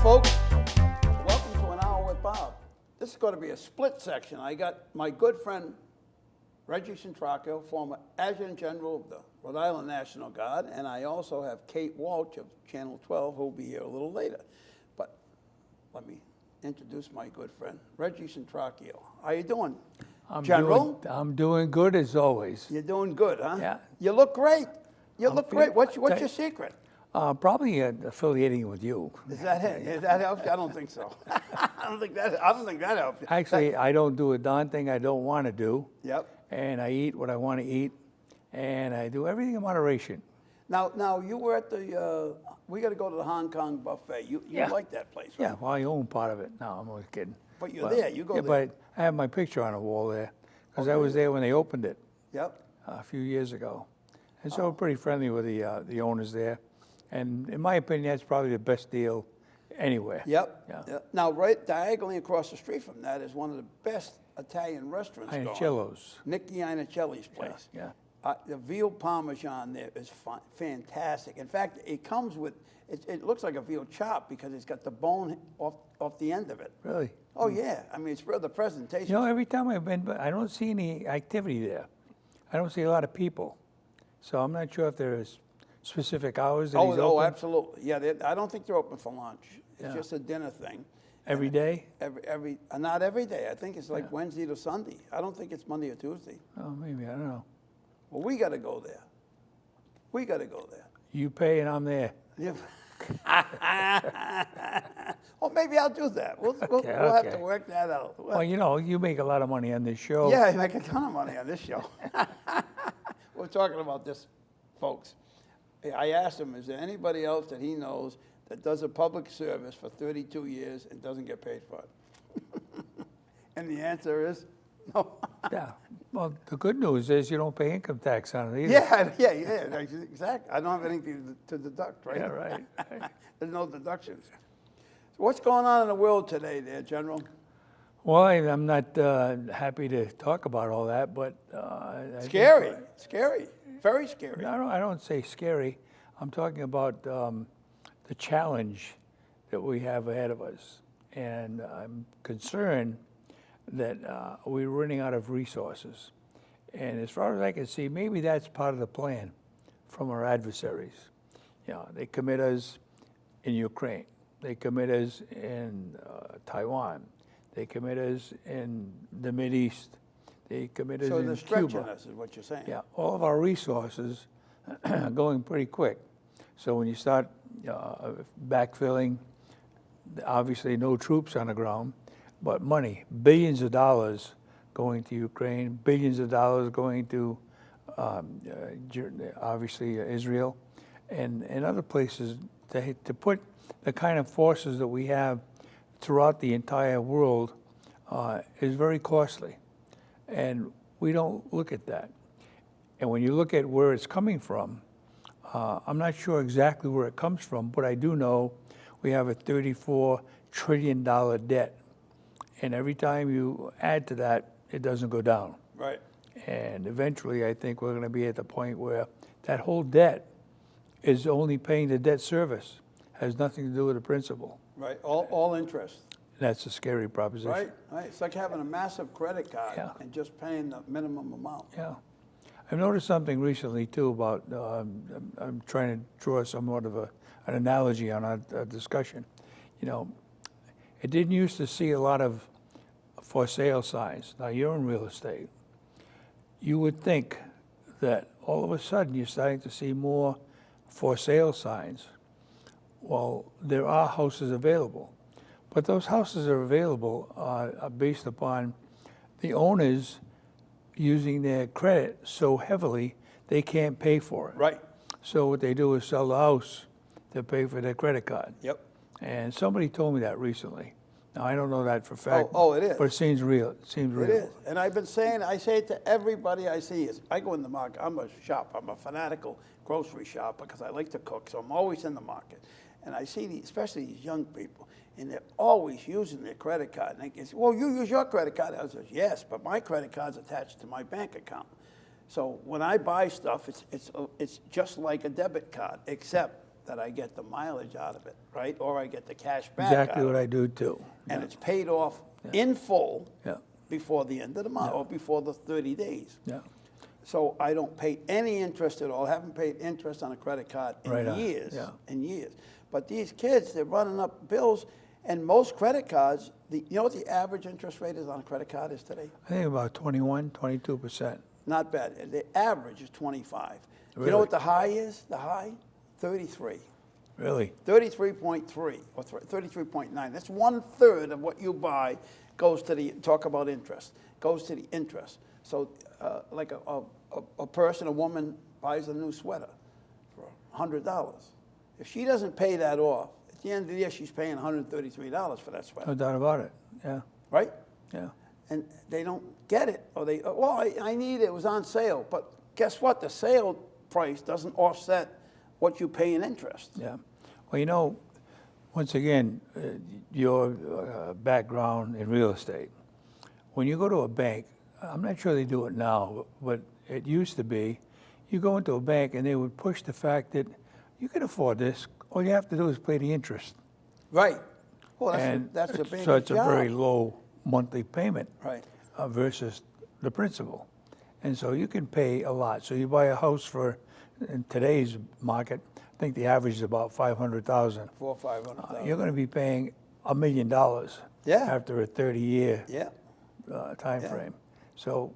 folks. Welcome to An Hour with Bob. This is going to be a split section. I got my good friend, Reggie Centracchio, former Adjutant General of the Rhode Island National Guard, and I also have Kait Walsh of Channel 12, who will be here a little later. But let me introduce my good friend, Reggie Centracchio. How you doing, General? I'm doing good as always. You're doing good, huh? Yeah. You look great. You look great. What's your secret? Probably affiliating with you. Is that it? Is that helps you? I don't think so. I don't think that helps you. Actually, I don't do a darn thing I don't want to do. Yep. And I eat what I want to eat, and I do everything in moderation. Now you were at the. We got to go to the Hong Kong buffet. You like that place, right? Yeah, well, I own part of it. No, I'm only kidding. But you're there. You go yeah, there. But I have my picture on the wall there because I was there when they opened it. Yep. A few years ago, and so we're pretty friendly with the owners there. And in my opinion, that's probably the best deal anywhere. Yep. Yeah. Yep. Now, right diagonally across the street from that is one of the best Italian restaurants going. Iannicello's. Nicky Iannicelli's place. Yeah. The veal parmesan there is fantastic. In fact, it comes with, it looks like a veal chop because it's got the bone off the end of it. Really? Oh, yeah. I mean, it's real, the presentation. You know, every time I've been, but I don't see any activity there. I don't see a lot of people. So I'm not sure if there's specific hours that he's open. Oh, absolutely. Yeah, I don't think they're open for lunch. It's just a dinner thing. Every day? Not every day. I think it's like Wednesday to Sunday. I don't think it's Monday or Tuesday. Oh, maybe, I don't know. Well, we got to go there. We got to go there. You pay and I'm there. Yeah. Well, maybe I'll do that. We'll have to work that out. Well, you know, you make a lot of money on this show. Yeah, I make a ton of money on this show. We're talking about this, folks. I asked him, is there anybody else that he knows that does a public service for 32 years and doesn't get paid for it? And the answer is no. Yeah. Well, the good news is you don't pay income tax on it either. Yeah, exactly. I don't have anything to deduct, right? Yeah, right. There's no deductions. So what's going on in the world today there, General? Well, I'm not happy to talk about all that, but... Scary, very scary. No, I don't say scary. I'm talking about the challenge that we have ahead of us. And I'm concerned that we're running out of resources. And as far as I can see, maybe that's part of the plan from our adversaries. You know, they commit us in Ukraine. They commit us in Taiwan. They commit us in the Mideast. They commit us in Cuba. So they're stretching us, is what you're saying. Yeah, all of our resources are going pretty quick. So when you start backfilling, obviously no troops on the ground, but money, billions of dollars going to Ukraine, billions of dollars going to obviously Israel, and other places to put the kind of forces that we have throughout the entire world is very costly. And we don't look at that. And when you look at where it's coming from, I'm not sure exactly where it comes from, but I do know we have a $34 trillion debt. And every time you add to that, it doesn't go down. Right. And eventually, I think we're going to be at the point where that whole debt is only paying the debt service, has nothing to do with the principal. Right, all interest. That's a scary proposition. Right. It's like having a massive credit card and just paying the minimum amount. Yeah. I've noticed something recently, too, about, I'm trying to draw somewhat of an analogy on our discussion. You know, it didn't used to see a lot of for sale signs. Now, you're in real estate. You would think that all of a sudden you're starting to see more for sale signs. Well, there are houses available. But those houses are available are based upon the owners using their credit so heavily they can't pay for it. Right. So what they do is sell the house to pay for their credit card. Yep. And somebody told me that recently. Now, I don't know that for a fact. Oh, it is. But it seems real. It seems real. It is. And I've been saying, I say it to everybody I see. I go in the market. I'm a shopper. I'm a fanatical grocery shopper because I like to cook. So I'm always in the market. And I see, especially these young people, and they're always using their credit card. And they say, well, you use your credit card. I said, yes, but my credit card's attached to my bank account. So when I buy stuff, it's just like a debit card, except that I get the mileage out of it, right? Or I get the cash back Exactly out what of I it. do too. And it's paid off in full Yeah. before the end of the month or before the 30 days. Yeah. So I don't pay any interest at all. I haven't paid interest on a credit card in Right on, years, yeah. in years. But these kids, they're running up bills, and most credit cards, you know what the average interest rate is on a credit card is today? I think about 21, 22%. Not bad. The average is 25. You Really? know what the high is? The high? 33. Really? 33.3 or 33.9. That's 1/3 of what you buy goes to the, talk about interest, goes to the interest. So like a person, a woman buys a new sweater for $100. If she doesn't pay that off, at the end of the year, she's paying $133 for that sweater, No doubt about it. Yeah. right? Yeah. And they don't get it, or they, well, I need it, it was on sale. But guess what? The sale price doesn't offset what you pay in interest. Yeah. Well, you know, once again, your background in real estate, when you go to a bank, I'm not sure they do it now, but it used to be, you go into a bank and they would push the fact that you can afford this, all you have to do is pay the interest. Right. Well, And that's a big so it's job. a very low monthly payment Right. Versus the principal. And so you can pay a lot. So you buy a house for, in today's market, I think the average is about 500,000. 400,000 or 500,000. You're going to be paying $1 million Yeah. after a 30-year Yeah. time Yeah. frame. So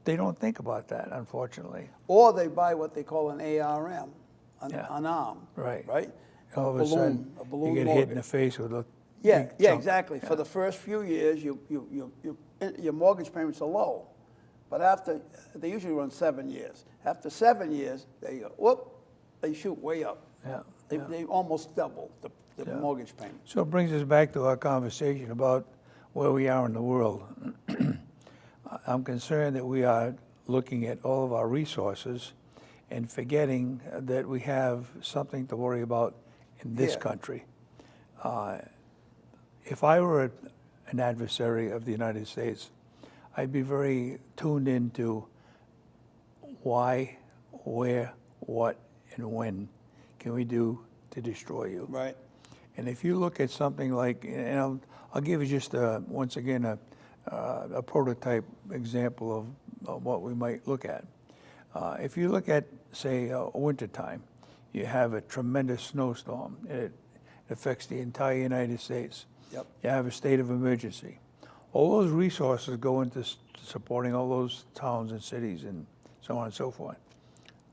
they don't think about that, unfortunately. Or they buy what they call an ARM, Yeah. an ARM. Right. Right? All of a sudden, a balloon you get mortgage. hit in the face with a Yeah, big yeah, chunk. exactly. For the first few years, your mortgage payments are low. But after, they usually run 7 years. After 7 years, they shoot way up. Yeah, They almost double the Yeah. mortgage payment. So it brings us back to our conversation about where we are in the world. I'm concerned that we are looking at all of our resources and forgetting that we have something to worry about in this Yeah. country. If I were an adversary of the United States, I'd be very tuned into why, where, what, and when can we do to destroy you. Right. And if you look at something like, and I'll give you just once again a prototype example of what we might look at. If you look at, say, wintertime, you have a tremendous snowstorm. It affects the entire United States. Yep. You have a state of emergency. All those resources go into supporting all those towns and cities and so on and so forth.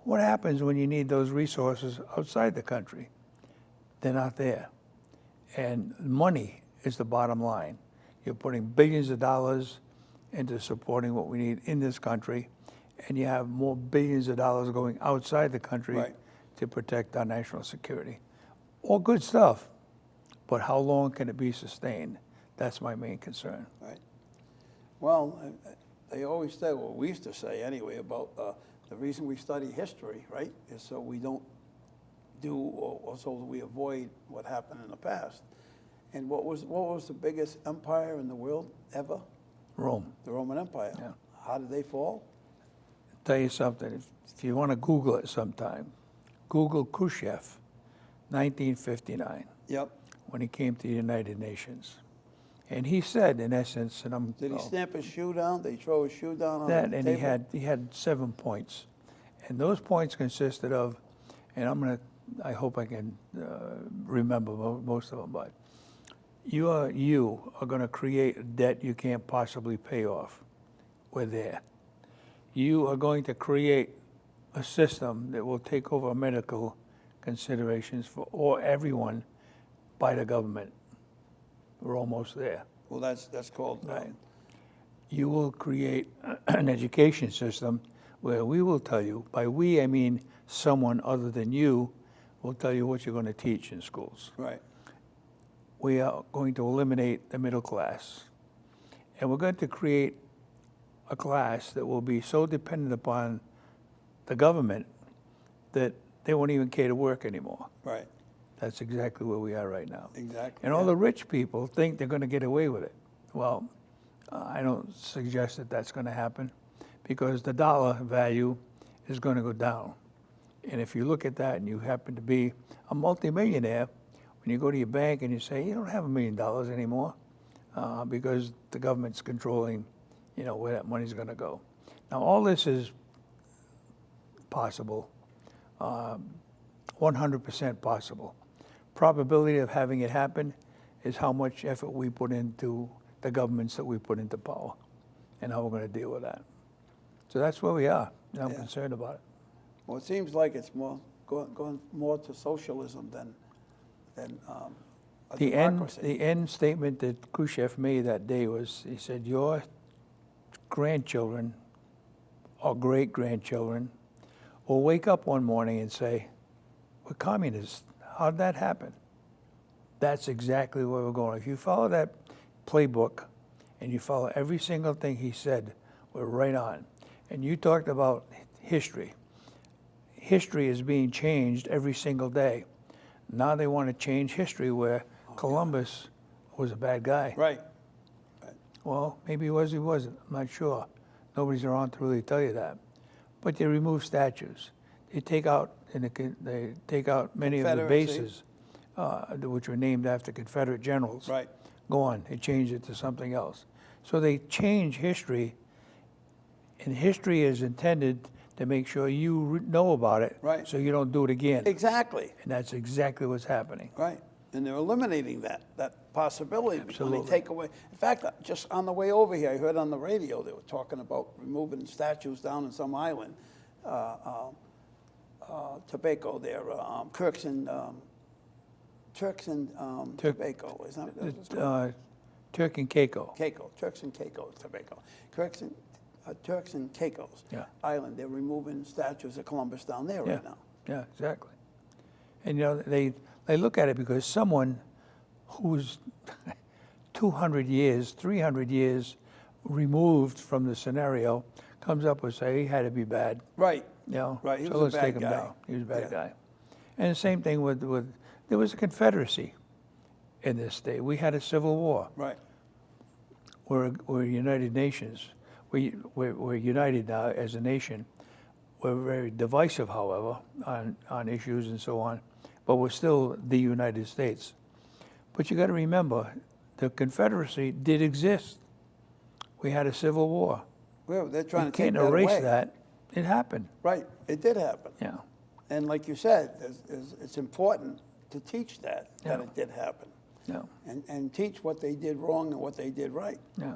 What happens when you need those resources outside the country? They're not there. And money is the bottom line. You're putting billions of dollars into supporting what we need in this country, and you have more billions of dollars going outside the country Right. to protect our national security. All good stuff, but how long can it be sustained? That's my main concern. Right. Well, they always say, well, we used to say anyway, about the reason we study history, right, is so we don't do, or so we avoid what happened in the past. And what was the biggest empire in the world ever? Rome. The Roman Empire. Yeah. How did they fall? Tell you something, if you want to Google it sometime, Google Khrushchev, 1959, Yep. when he came to the United Nations. And he said, in essence, and I'm Did he stamp his shoe down? Did he throw his shoe down on that, the and table? he had 7 points, and those points consisted of, and I hope I can remember most of them, but you are going to create a debt you can't possibly pay off. We're there. You are going to create a system that will take over medical considerations for everyone by the government. We're almost there. Well, that's called, Right. You will create an education system where we will tell you, by we I mean someone other than you, will tell you what you're going to teach in schools. right. We are going to eliminate the middle class. And we're going to create a class that will be so dependent upon the government that they won't even care to work anymore. Right. That's exactly where we are right now. Exactly. And all yeah. the rich people think they're going to get away with it. Well, I don't suggest that that's going to happen because the dollar value is going to go down. And if you look at that and you happen to be a multimillionaire, when you go to your bank and you say, you don't have $1 million anymore because the government's controlling, where that money's going to go. Now, all this is possible, 100% possible. Probability of having it happen is how much effort we put into the governments that we put into power and how we're going to deal with that. So that's where we are, and I'm concerned about it. Well, it seems like it's more going more to socialism than a democracy. The end statement that Khrushchev made that day was, he said, your grandchildren or great-grandchildren will wake up one morning and say, we're communists. How'd that happen? That's exactly where we're going. If you follow that playbook and you follow every single thing he said, we're right on. And you talked about history. History is being changed every single day. Now they want to change history where Columbus was a bad guy. Right. Well, maybe he was, he wasn't. I'm not sure. Nobody's around to really tell you that. But they remove statues. They take out many of the bases, which were named after Confederate generals. Right. Go on. They change it to something else. So they change history, and history is intended to make sure you know about it, Right. so you don't do it again. Exactly. And that's exactly what's happening. Right. And they're eliminating that possibility when Absolutely. they take away. In fact, just on the way over here, I heard on the radio they were talking about removing statues down in some island, Tobago there, Turks and Tobago, is that what it's called? Turk and Caicos. Turks and Caicos, Tobago. Turks and Caicos Island. They're removing statues of Columbus down there right now. Yeah, exactly. And they look at it because someone who's 200 years, 300 years removed from the scenario comes up with say he had to be bad. Right. Right. He So was let's a bad take him guy. down. He was a bad guy. And the same thing with there was a Confederacy in this state. We had a civil war. Right. We're United Nations. We're united now as a nation. We're very divisive, however, on issues and so on, but we're still the United States. But you got to remember, the Confederacy did exist. We had a civil war. Well, they're trying You to take can't that erase away. that. It happened. Right. It did happen. Yeah. And like you said, it's important to teach that Yeah. it did happen. Yeah. And teach what they did wrong and what they did right. Yeah.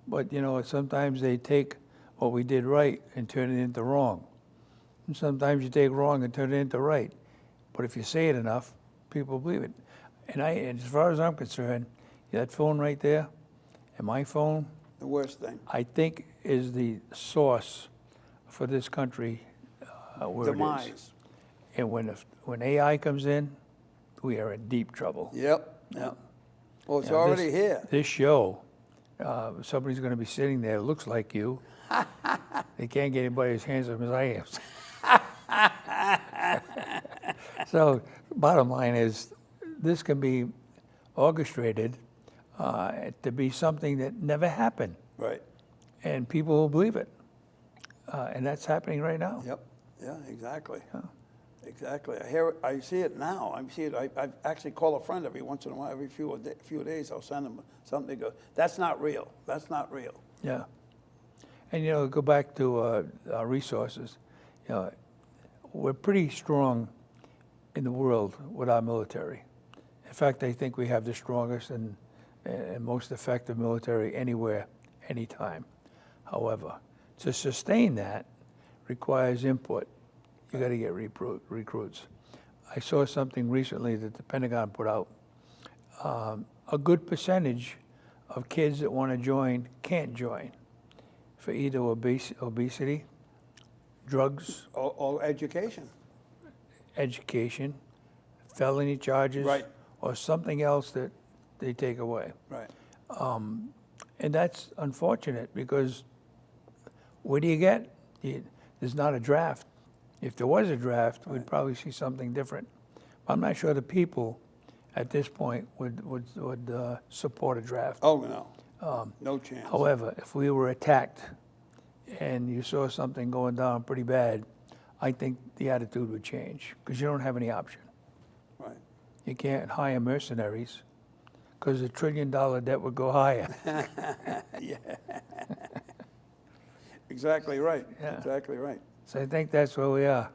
But sometimes they take what we did right and turn it into wrong. And sometimes you take wrong and turn it into right. But if you say it enough, people believe it. And as far as I'm concerned, that phone right there, and my phone, The worst thing. I think is the source for this country where it is. Demise. And when AI comes in, we are in deep trouble. Yep. Yeah. Well, it's Yeah, already here. This show, somebody's going to be sitting there, looks like you. They can't get anybody as handsome as I am. So, bottom line is, this can be orchestrated to be something that never happened, Right. and people will believe it. And that's happening right now. Yep. Yeah, exactly. Exactly. I see it now. I actually call a friend every once in a while, every few days, I'll send them something. They go, that's not real. That's not real. Yeah. And, go back to our resources. We're pretty strong in the world with our military. In fact, I think we have the strongest and most effective military anywhere, anytime. However, to sustain that requires input. You got to get recruits. I saw something recently that the Pentagon put out. A good percentage of kids that want to join can't join for either obesity, drugs, Or education. education, felony charges, Right. or something else that they take away. Right. And that's unfortunate because what do you get? There's not a draft. If there was a draft, we'd probably see something different. I'm not sure the people at this point would support a draft. Oh, no. No chance. However, if we were attacked and you saw something going down pretty bad, I think the attitude would change because you don't have any option. Right. You can't hire mercenaries because the $1 trillion debt would go higher. Yeah. Exactly right. Yeah. Exactly right. So I think that's where we are.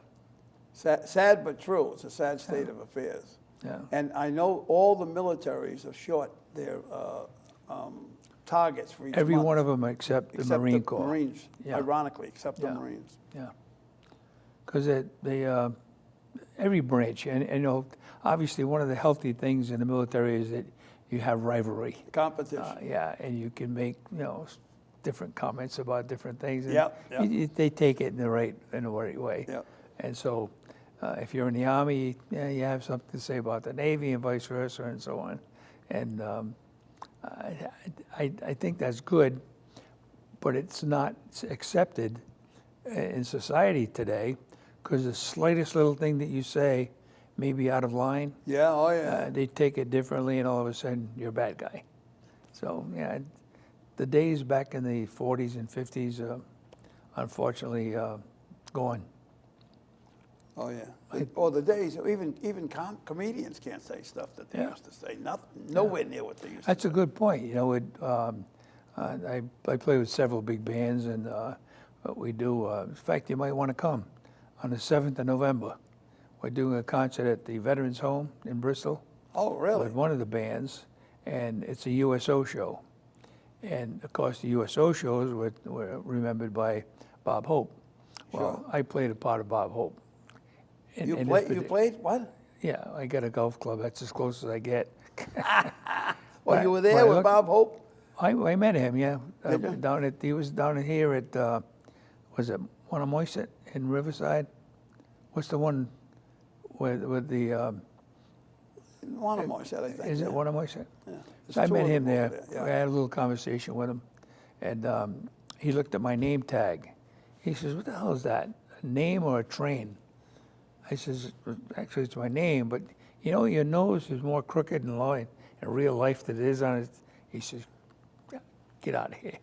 Sad but true. It's a sad state of affairs. Yeah. And I know all the militaries are short their targets for each Every month. one of them except the Except Marine the Corps. Marines, Yeah. ironically, except the Yeah. Marines. Yeah. Because every branch, and you know, obviously one of the healthy things in the military is that you have rivalry. Competition. Yeah, and you can make, you know, different comments about different things. And Yep, yep. they take it in the right way. Yep. And so if you're in the Army, yeah, you have something to say about the Navy and vice versa and so on. And I think that's good, but it's not accepted in society today because the slightest little thing that you say may be out of line. Yeah, oh yeah. They take it differently, and all of a sudden you're a bad guy. So yeah, the days back in the 40s and 50s, unfortunately, gone. Oh yeah. Or the days, even comedians can't say stuff that they Yeah. used to say. Nowhere near what they used That's to a good point. You know, I play with several big bands, and what we do. In fact, you might want to come on the 7th of November. We're doing a concert at the Veterans Home in Bristol. Oh, really? With one of the bands, and it's a USO show. And of course, the USO shows were remembered by Bob Hope. Well, Sure. I played a part of Bob Hope. You played what? Yeah, I got a golf club. That's as close as I get. Well, you were there with Bob Hope? I met him, yeah. Did you? He was down here at, was it Wannamoisett in Riverside? What's the one with the, Wannamoisett, I think. is it yeah. Wannamoisett? Yeah. So I There's two met of him them there. over there, We yeah. had a little conversation with him, and he looked at my name tag. He says, "What the hell is that? A name or a train?" I says, "Actually, it's my name, but you know, your nose is more crooked in real life than it is on it." He says, "Yeah, get out of here."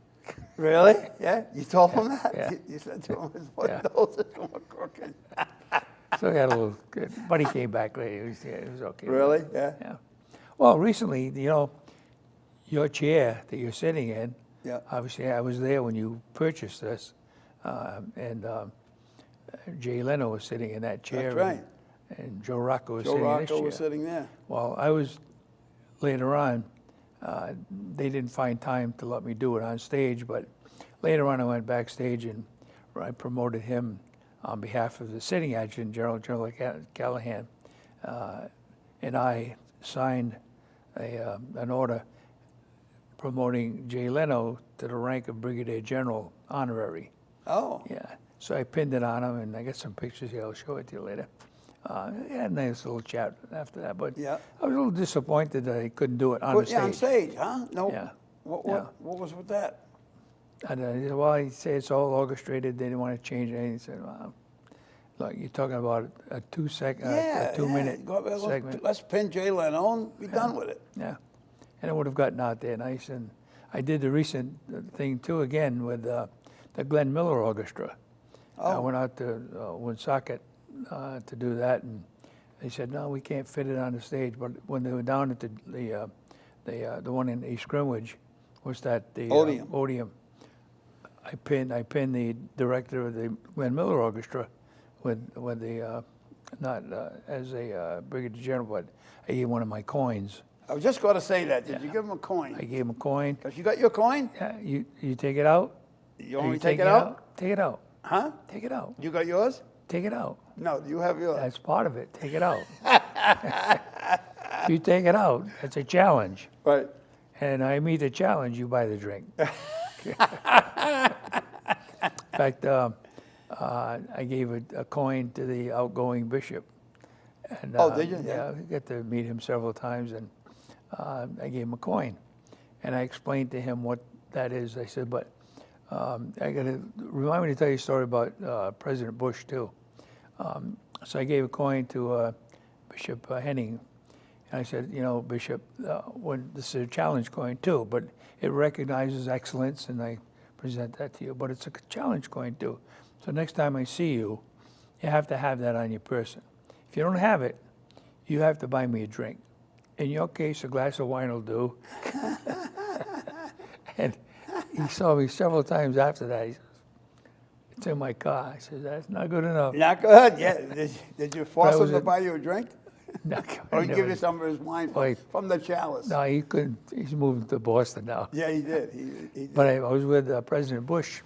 Really? Yeah? You told him that? Yeah. You said to him, his Yeah. nose is more crooked. So we had a little good. But he came back later. It was okay. Really? Yeah? Yeah. Well, recently, you know, your chair that you're sitting in. Yeah. Obviously, I was there when you purchased this, and Jay Leno was sitting in that chair. That's right. And Joe Rocco was Joe sitting in this Rocco chair. was sitting there. Well, I was later on. They didn't find time to let me do it on stage, but later on, I went backstage and I promoted him on behalf of the sitting adjutant, General Callahan, and I signed an order promoting Jay Leno to the rank of Brigadier General Honorary. Oh. Yeah, so I pinned it on him, and I got some pictures here. I'll show it to you later. Yeah, nice little chat after that, but Yeah. I was a little disappointed that I couldn't do it on the stage. Yeah, on stage, huh? No. Yeah. What was with that? And he said, well, he said it's all orchestrated. They didn't want to change anything. He said, well, look, you're talking about a 2-minute segment. Let's pin Jay Leno and be done with it. Yeah, and it would have gotten out there nice. And I did the recent thing too again with the Glenn Miller Orchestra. I went out to Woonsocket to do that, and they said, no, we can't fit it on the stage. But when they were down at the one in East Greenwich, was that the Odeum? I pinned the director of the Glenn Miller Orchestra with the not as a brigadier general, but I gave one of my coins. I was just going to say that. Did you give him a coin? I gave him a coin. Because you got your coin? Yeah, you take it out. You want me to take it out? Take it out. Huh? Take it out. You got yours? Take it out. No, you have yours. That's part of it. Take it out. If you take it out, it's a challenge. Right. And I meet the challenge, you buy the drink. In fact, I gave a coin to the outgoing bishop. And, did you? Yeah, I got to meet him several times, and I gave him a coin. And I explained to him what that is. I said, but I got to remind me to tell you a story about President Bush, too. So I gave a coin to Bishop Henning. And I said, you know, Bishop, this is a challenge coin, too, but it recognizes excellence, and I present that to you. But it's a challenge coin, too. So next time I see you, you have to have that on your person. If you don't have it, you have to buy me a drink. In your case, a glass of wine will do. And he saw me several times after that. He says, "It's in my car." I said, "That's not good enough." Not good. Yeah. Did you force him to in- buy you a drink? No, Or give you some of his wine from the chalice? No, he couldn't. He's moving to Boston now. Yeah, he did. He did. But I was with President Bush,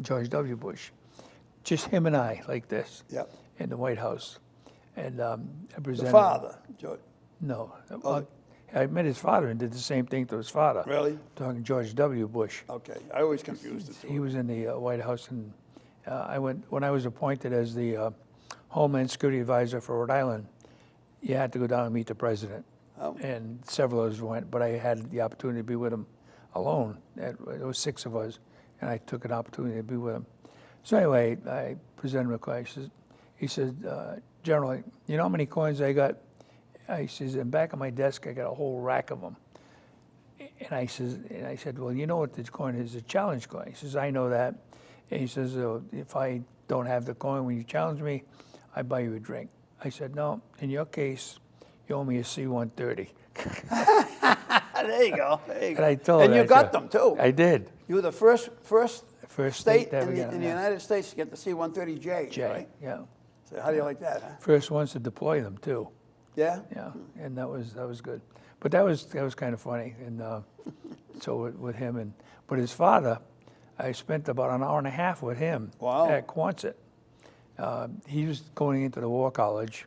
George W. Bush, just him and I, like this, Yep. in the White House. And I The presented. father, George. No. Oh. I met his father and did the same thing to his father. Really? Talking George W. Bush. Okay. I always confused the two. He was in the White House, and when I was appointed as the Homeland Security Advisor for Rhode Island, you had to go down and meet the president. Oh. And several of us went, but I had the opportunity to be with him alone. There was 6 of us, and I took an opportunity to be with him. So anyway, I presented him a question. He said, "General, you know how many coins I got?" He says, "In the back of my desk, I got a whole rack of them." And I said, "Well, you know what this coin is? A challenge coin." He says, "I know that." And he says, "If I don't have the coin when you challenge me, I buy you a drink." I said, "No, in your case, you owe me a C-130. There you go. There you go. And I told And her, you I got said- them too. I did. You were the first First state to ever in get the them, yeah. United States to get the C-130J, Jay, right? yeah. So how do you like that? Huh? First ones to deploy them too. Yeah. Yeah, and that was good. But that was kind of funny, and so with him but his father, I spent about an hour and a half with him Wow. at Quonset. He was going into the War College,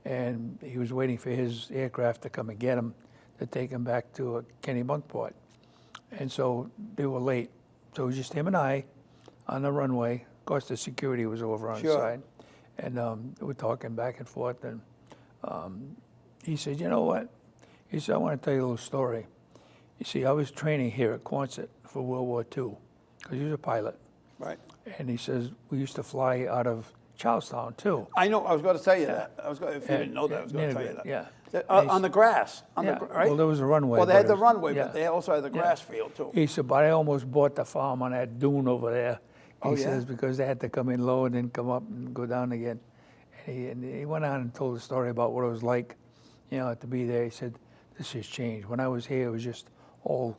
and he was waiting for his aircraft to come and get him to take him back to Kennebunkport, and so they were late. So it was just him and I on the runway. Of course, the security was over on the Sure. side, and we're talking back and forth, and he said, "You know what?" He said, "I want to tell you a little story. You see, I was training here at Quonset for World War II, because he was a pilot." Right. And he says, "We used to fly out of Charlestown, too." I know. I was going to tell you that. If you didn't know that, I was going to tell you that. Yeah. On the grass. Yeah. Right? Well, there was a runway. Well, they but had it the was- runway, yeah. but they also had the Yeah. grass field too. He said, "But I almost bought the farm on that dune over there." He Oh, yeah? says, because they had to come in low and then come up and go down again. And he went on and told a story about what it was like, to be there. He said, "This has changed. When I was here, it was just all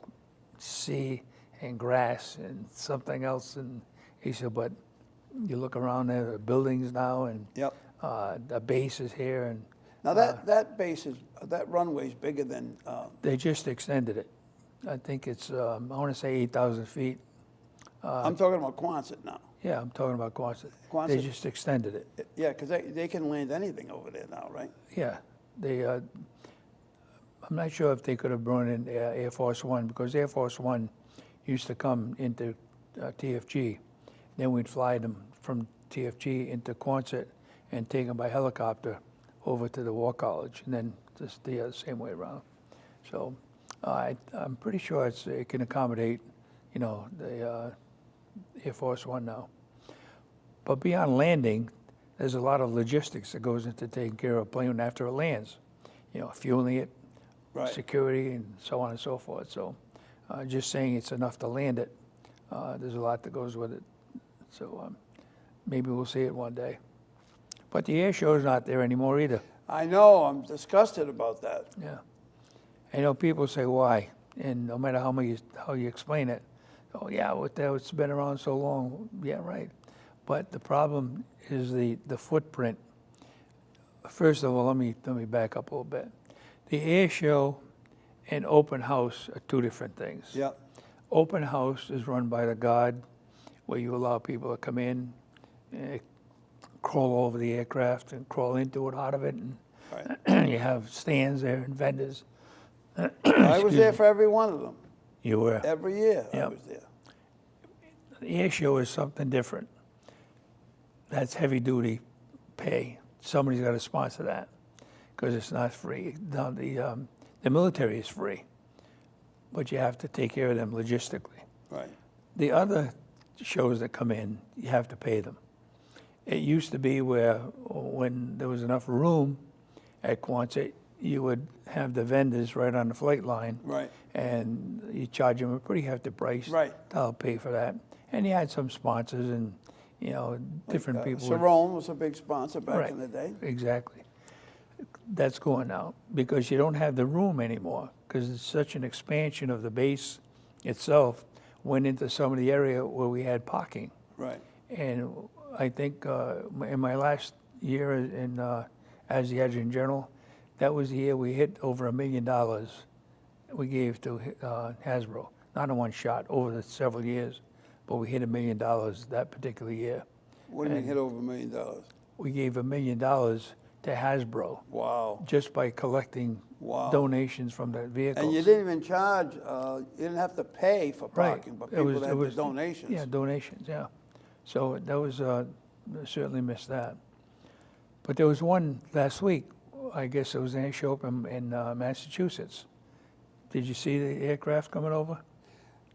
sea and grass and something else." And he said, "But you look around there, the buildings now, and Yep. the base is here, and Now that base that runway is bigger than. they just extended it. I think it's, I want to say 8,000 feet. I'm talking about Quonset now. Yeah, I'm talking about Quonset. They Quonset. just extended it. Yeah, because they can land anything over there now, right? Yeah, I'm not sure if they could have brought in Air Force One, because Air Force One used to come into TFG. Then we'd fly them from TFG into Quonset and take them by helicopter over to the War College, and then just the same way around. So I'm pretty sure it can accommodate, the Air Force One now. But beyond landing, there's a lot of logistics that goes into taking care of a plane after it lands. Fueling it, Right. security, and so on and so forth. So just saying it's enough to land it, there's a lot that goes with it. So maybe we'll see it one day. But the air show's not there anymore either. I know. I'm disgusted about that. Yeah. I know people say why, and no matter how you explain it, "Oh yeah, it's been around so long." Yeah, right. But the problem is the footprint. First of all, let me back up a little bit. The air show and open house are two different things. Yeah. Open house is run by the guard, where you allow people to come in, crawl over the aircraft and crawl into it, out of it, and Right. you have stands there and vendors. I was there for every one of them. You were. Every year I Yep. was there. The air show is something different. That's heavy duty pay. Somebody's got to sponsor that, because it's not free. Now, the military is free, but you have to take care of them logistically. Right. The other shows that come in, you have to pay them. It used to be where, when there was enough room at Quonset, you would have the vendors right on the flight line. Right. And you charge them a pretty hefty price. Right. To help pay for that. And you had some sponsors, and you know, different people. Cerrone was a big sponsor back Right, in the day. exactly. That's going out because you don't have the room anymore because it's such an expansion of the base itself went into some of the area where we had parking. Right. And I think in my last year as the Adjutant General, that was the year we hit over $1 million we gave to Hasbro. Not in one shot, over the several years, but we hit $1 million that particular year. What do you mean hit over $1 million? We gave $1 million to Hasbro Wow. just by collecting Wow. donations from the vehicles. And you didn't even charge, you didn't have to pay for parking, but people had the donations. Yeah, donations, yeah. So that was, certainly missed that. But there was one last week, I guess it was an air show up in Massachusetts. Did you see the aircraft coming over?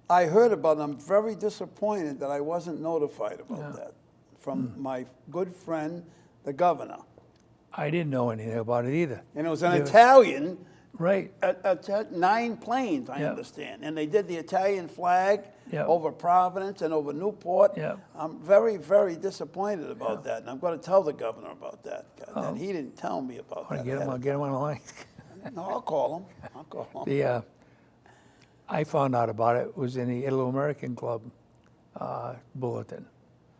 I heard about it. I'm very disappointed that I wasn't notified about that from my good friend, the governor. I didn't know anything about it either. And it was an Italian, Right, 9 planes, I Yeah. understand. And they did the Italian flag Yeah. over Providence and over Newport. Yeah. I'm very, very disappointed about that. And I'm going to tell the governor about that. And he didn't tell me about that. I'll get him on the line. No, I'll call him. I'll call him. I found out about it was in the Italo-American Club bulletin.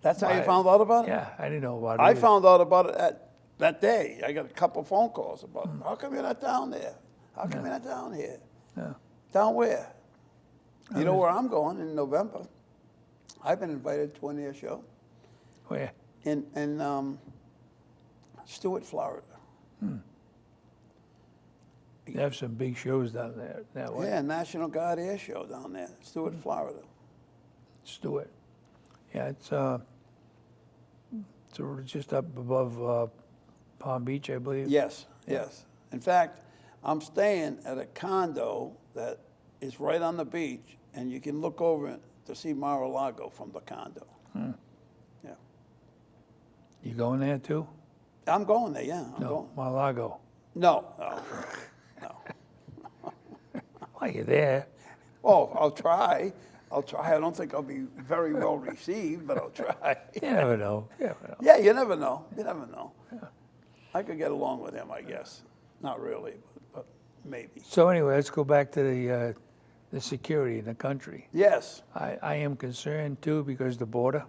That's how you found out about it? Yeah, I didn't know about it. I either. found out about it that day. I got a couple phone calls about it. How come you're not down there? How come you're not down here? Yeah. Down where? You know where I'm going in November? I've been invited to an air show Where? in Stewart, Florida. They have some big shows down there that way. Yeah, National Guard Air Show down there, Stewart, Florida. Stewart. Yeah, it's just up above Palm Beach, I believe. Yes, yes. In fact, I'm staying at a condo that is right on the beach, and you can look over to see Mar-a-Lago from the condo. Yeah. You going there too? I'm going there, yeah. I'm going. Mar-a-Lago. No, no. Why you there? Oh, I'll try. I'll try. I don't think I'll be very well received, but I'll try. You never know. You never know. Yeah, you never know. You never know. I could get along with him, I guess. Not really, but maybe. So anyway, let's go back to the security in the country. Yes. I am concerned too because the border.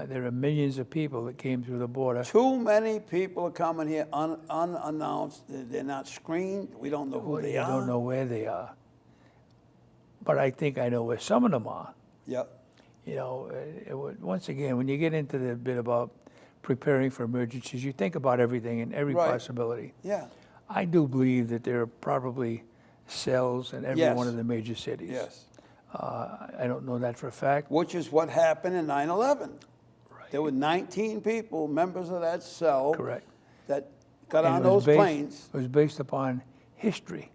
There are millions of people that came through the border. Too many people are coming here unannounced. They're not screened. We don't know who they You are. don't know where they are. But I think I know where some of them are. Yep. You know, once again, when you get into the bit about preparing for emergencies, you think about everything and every Right. possibility. Yeah. I do believe that there are probably cells in every Yes. one of the major cities. Yes. I don't know that for a fact. Which is what happened in 9/11. Right. There were 19 people, members of that cell, Correct. that got And on it was those based- planes. It was based upon history.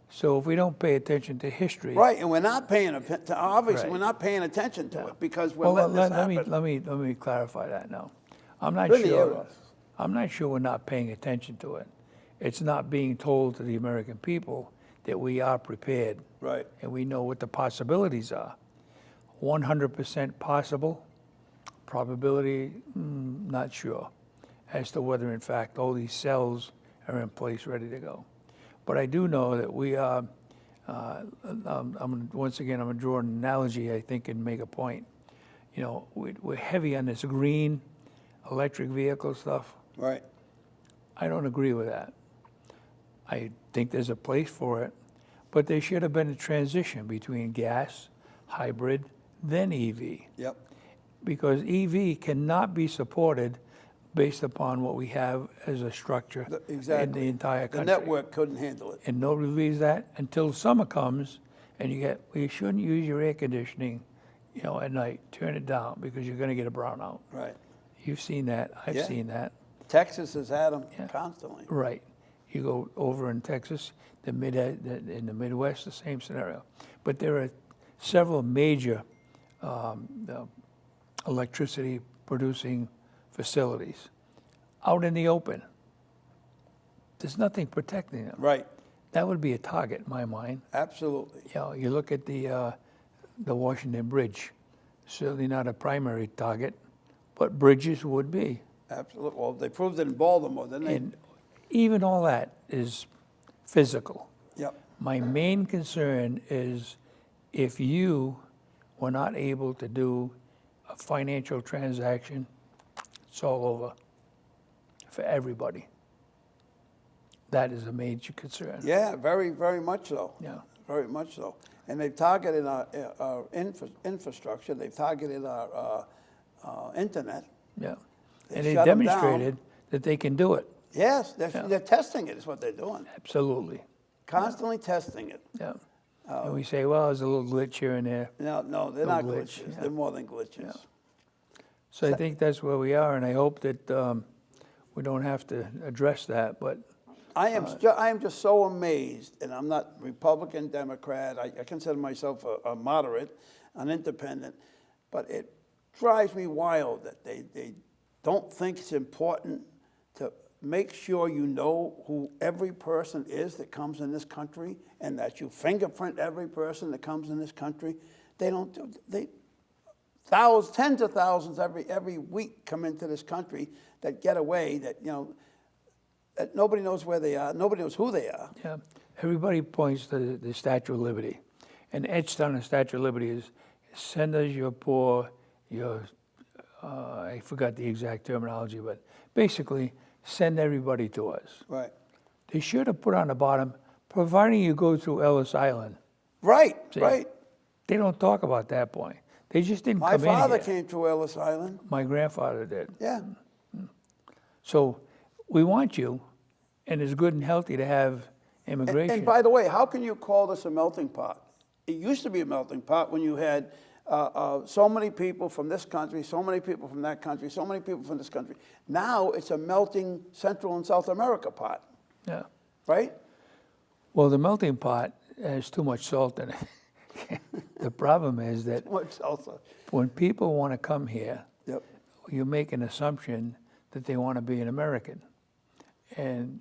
So if we don't pay attention to history. Right, and we're not paying, obviously, Right. we're not paying attention to it because we're Well, letting this let happen. me clarify that now. I'm not Really, sure. Eros. I'm not sure we're not paying attention to it. It's not being told to the American people that we are prepared. Right. And we know what the possibilities are. 100% possible, probability, not sure, as to whether in fact all these cells are in place ready to go. But I do know that we are, once again, I'm gonna draw an analogy, I think, and make a point. You know, we're heavy on this green electric vehicle stuff. Right. I don't agree with that. I think there's a place for it, but there should have been a transition between gas, hybrid, then EV. Yep. Because EV cannot be supported based upon what we have as a structure Exactly. in the entire The country. network couldn't handle it. And nobody believes that until summer comes and you shouldn't use your air conditioning, you know, at night. Turn it down because you're gonna get a brownout. Right. You've seen that, I've Yeah. seen that. Texas has had them Yeah. constantly. Right. You go over in Texas, in the Midwest, the same scenario. But there are several major electricity producing facilities out in the open. There's nothing protecting them. Right. That would be a target in my mind. Absolutely. You know, you look at the Washington Bridge, certainly not a primary target but bridges would be. Absolutely. Well, they proved it in Baltimore, didn't they? And even all that is physical. Yep. My main concern is if you were not able to do a financial transaction, it's all over for everybody. That is a major concern. Yeah, very, very much so. Yeah. Very much so. And they've targeted our infrastructure. They've targeted our internet. Yeah. They And they shut 'em down. demonstrated that they can do it. Yes, they're testing it is what they're doing. Absolutely. Constantly testing it. Yeah. And we say, well, there's a little glitch here and there. No, they're No not glitch, glitches. yeah. They're more than glitches. So I think that's where we are, and I hope that we don't have to address that. But I am just so amazed, and I'm not Republican, Democrat. I consider myself a moderate, an independent, but it drives me wild that they don't think it's important to make sure you know who every person is that comes in this country, and that you fingerprint every person that comes in this country. They don't do. Tens of thousands every week come into this country that get away. That that nobody knows where they are. Nobody knows who they are. yeah, everybody points to the Statue of Liberty, and etched on the Statue of Liberty is "Send us your poor, your." I forgot the exact terminology, but basically, send everybody to us. Right. They should have put on the bottom, providing you go through Ellis Island. Right. See, Right. They don't talk about that point. They just didn't My come in father here. came through Ellis Island. My grandfather did. Yeah. So we want you, and it's good and healthy to have immigration. And by the way, how can you call this a melting pot? It used to be a melting pot when you had so many people from this country, so many people from that country, so many people from this country. Now it's a melting Central and South America pot, Yeah. right? Well, the melting pot has too much salt in it. The problem is that Much salsa. when people want to come here, Yep. you make an assumption that they want to be an American and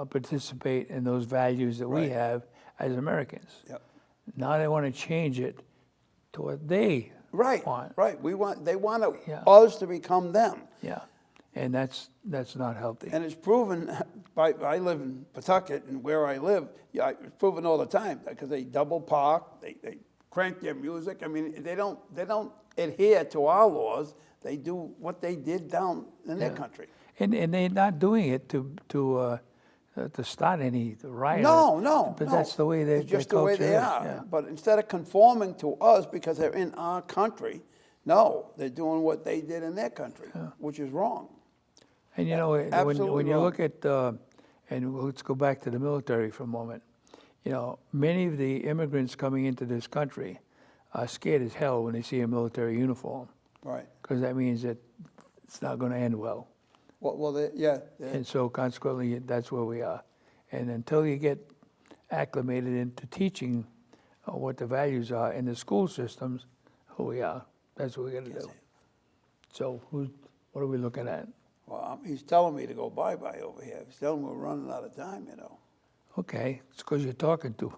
participate in those values that we Right. have as Americans. Yep. Now they want to change it to what they Right. want. Right. They want Yeah. us to become them. Yeah, and that's not healthy. And it's proven, I live in Pawtucket, and where I live, yeah, it's proven all the time, because they double park, they crank their music. I mean, they don't adhere to our laws. They do what they did down in their country. And they're not doing it to start any riot. No. But that's the way It's just the way they culture is, are. yeah. But instead of conforming to us because they're in our country, no, they're doing what they did in their country, which is wrong. And you know, Absolutely when you wrong. look at, and let's go back to the military for a moment, many of the immigrants coming into this country are scared as hell when they see a military uniform, Right. because that means that it's not going to end well. Well, And so consequently, that's where we are. And until you get acclimated into teaching what the values are in the school systems, who we are, that's what we got to do. So what are we looking at? well, he's telling me to go bye-bye over here. He's telling me we're running out of time, Okay, it's because you're talking to.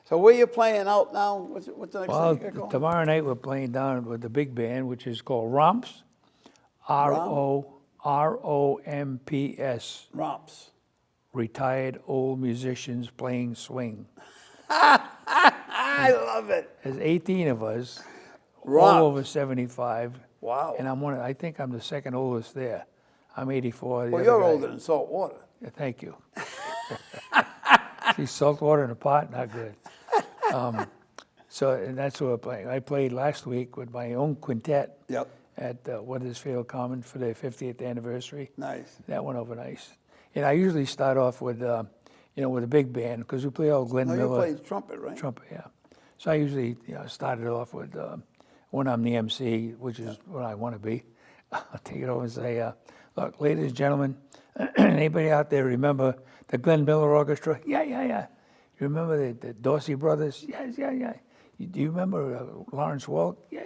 So where you playing out now? What's the next Well, thing you got going? tomorrow night we're playing down with the big band, which is called ROMPS, ROMPS, Romps. Retired Old Musicians Playing Swing. I love it. There's 18 of us, Romps. all over 75. Wow. And I think I'm the second oldest there. I'm 84. the Well, other you're guy- older than salt water. Yeah, thank you. See, salt water in a pot, not good. And that's what we're playing. I played last week with my own quintet Yep. at Weathersfield Common for their 50th anniversary. Nice. That went over nice. And I usually start off with a big band, because we play all Glenn No, you Miller. played trumpet, right? Trumpet, yeah. So I usually started off with, when I'm the MC, which is what I want to be, I'll take it over and say, look, ladies and gentlemen, anybody out there remember the Glenn Miller Orchestra? Yeah. You remember the Dorsey Brothers? Yes. Do you remember Lawrence Welk? Yeah.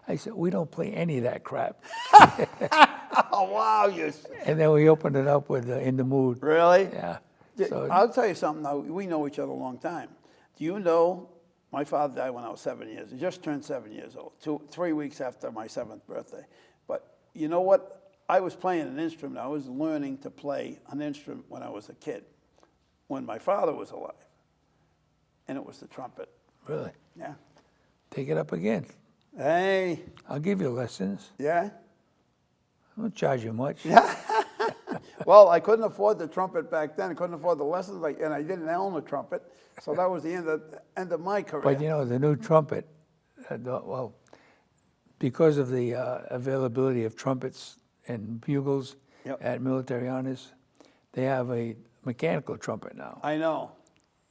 I said, we don't play any of that crap. Oh, wow. And then we opened it up with In the Mood. Really? Yeah. Yeah, So, I'll tell you something now. We know each other a long time. Do you know my father died when I was 7 years. He just turned 7 years old, 3 weeks after my 7th birthday. But you know what? I was playing an instrument. I was learning to play an instrument when I was a kid, when my father was alive. And it was the trumpet. Really? Yeah. Take it up again. Hey. I'll give you lessons. Yeah? I don't charge you much. Well, I couldn't afford the trumpet back then. I couldn't afford the lessons, and I didn't own a trumpet. So that was the end of my career. But you know, the new trumpet, well, because of the availability of trumpets and bugles at military honors, they have a mechanical trumpet now. I know.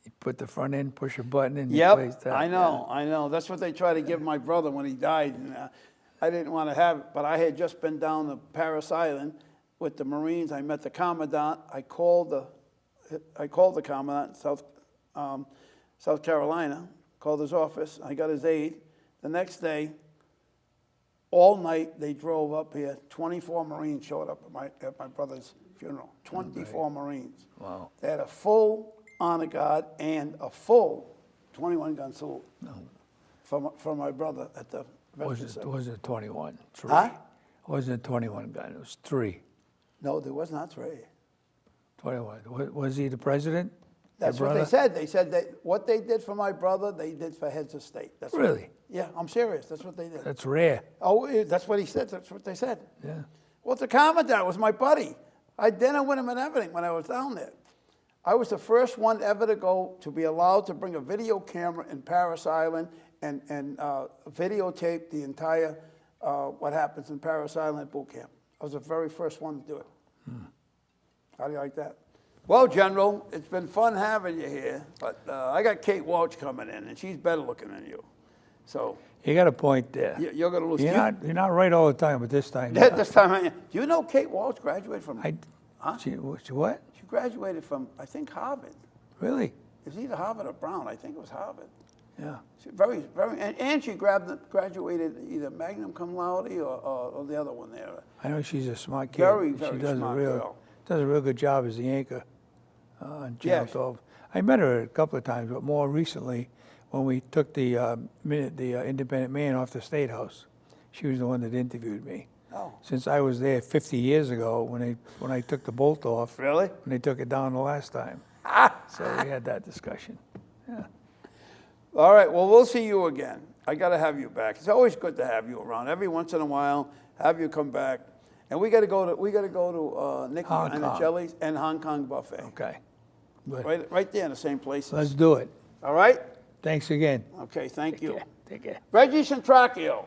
You put the front end, push a button, and Yep, plays that. I know. That's what they tried to give my brother when he died. And, I didn't want to have it, but I had just been down to Paris Island with the Marines. I met the commandant. I called the commandant in South Carolina, called his office. I got his aide. The next day, all night, they drove up here. 24 Marines showed up at my brother's funeral. 24 Marines. Wow. They had a full honor guard and a full 21-gun salute for my brother at the Was it 21? 3. Huh? It wasn't 21 gun, it was 3. No, there was not 3. 21. Was he the president? That's Your what they brother? said. They said that what they did for my brother, they did for heads of state. That's what- Really? yeah, I'm serious. That's what they did. That's rare. Oh, that's what he said. That's what they said. Yeah. Well, the commandant was my buddy. I had dinner with him and everything when I was down there. I was the first one ever to be allowed to bring a video camera in Paris Island and videotape the entire what happens in Paris Island boot camp. I was the very first one to do it. How do you like that? Well, General, it's been fun having you here, but I got Kait Walsh coming in, and she's better looking than you. So You got a point there. you're going to lose. You're not right all the time, but this time. This time, do you know Kait Walsh graduated from? Huh? She what? She graduated from, I think, Harvard. Really? It was either Harvard or Brown. I think it was Harvard. Yeah. She and she graduated either magna cum laude or the other one there. I know she's a smart kid. Very, She very does smart girl. Does a real good job as the anchor on Channel Yes. 12. I met her a couple of times, but more recently, when we took the Independent Man off the State House, she was the one that interviewed me. Oh. Since I was there 50 years ago when I took the bolt off. Really? When they took it down the last time. So we had that discussion. Yeah. All right. Well, we'll see you again. I got to have you back. It's always good to have you around. Every once in a while, have you come back. And we got to go to Nicky Hong Kong. Anicelli's and Hong Kong Buffet. Okay. Good. Right there in the same places. Let's do it. All right? Thanks again. Okay, thank you. Take care. Reggie Centracchio.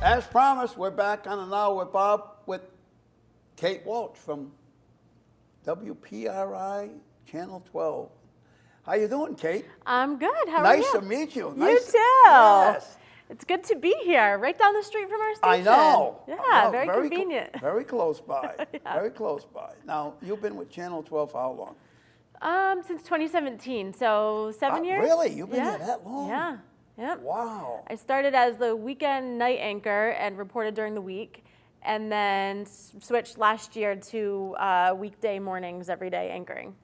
As promised, we're back on an hour with Bob with Kait Walsh from WPRI Channel 12. How you doing, Kait? I'm good. How are you? Nice to meet you. You too. Yes. It's good to be here, right down the street from our I station. know. Yeah, I know. very convenient. Very close by. Yeah. Very close by. Now, you've been with Channel 12 for how long? Since 2017, so 7 years. Really? You've been here that long? Yeah. Yep. Wow. I started as the weekend night anchor and reported during the week, and then switched last year to weekday mornings every day anchoring.